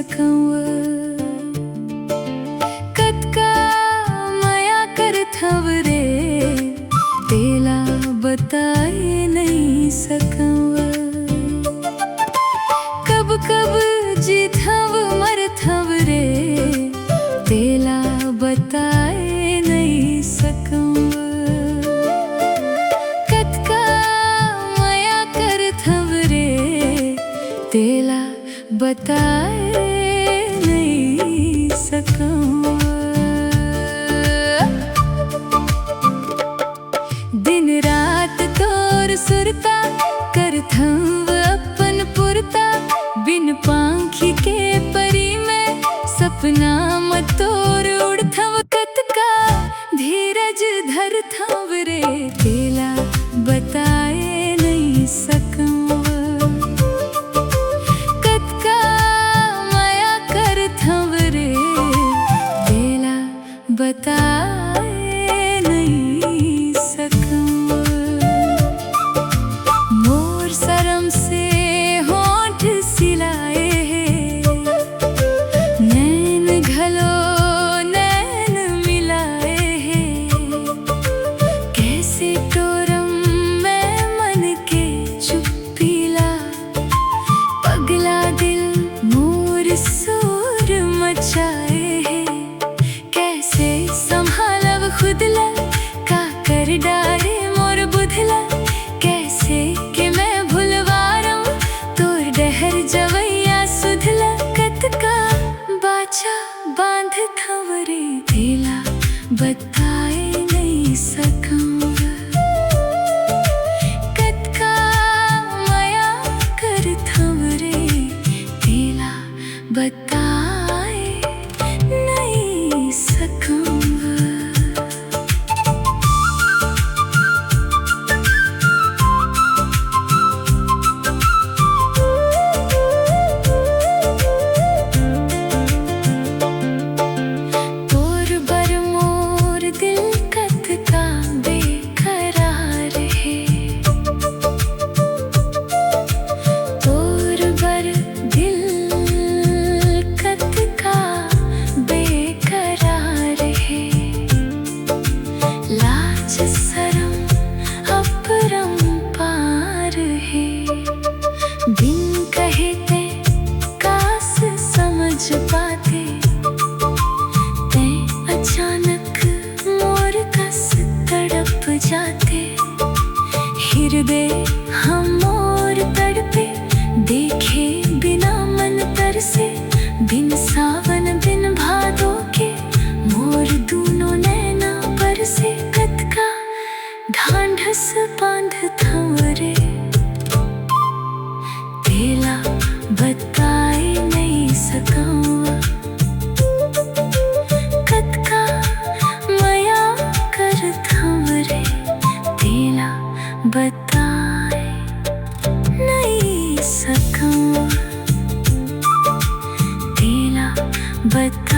सकूं कतका माया करथव रे तेला बताए नहीं सकूं कब कब जीथव मरथव रे तेला बताए नहीं सकूं कतका माया करथव रे तेला बताए नहीं सकूं दिन रात तोर सुरता करथव अपन पुरता बिन पांखी के परी में सपना मत तोर उड़थव कतका धीरज धरथव रे तेला बताए नहीं सकूं कतका माया करथव रे तेला बताए नहीं सकूं मोर शर्म से होंठ सिलाए नैन घलो नैन मिलाए कैसे टोरम मैं मन के चुप्पीला पगला दिल मोर शोर मचाए कैसे संभालब खुदला का कर डारे मोर बुधला कैसे कि मैं भुलवारूं तोर डहर जवैया सुधला कतका बाचा बांध थवरे तेला बताए नहीं सकूं कतका माया कर थवरे तेला बताए नहीं सकूं बिन कहे ते कास समझ पाते ते अचानक मोर कस तड़प जाते हृदय हम मोर तड़पे देखे बिना मन तरसे बिन सावन बिन भादों के मोर दूनों नैना बरसे कतका ढांढस बांध थवरे तेला बताए नहीं सकूं कतका माया कर थवरे तेला बताए नहीं सकूं तेला बता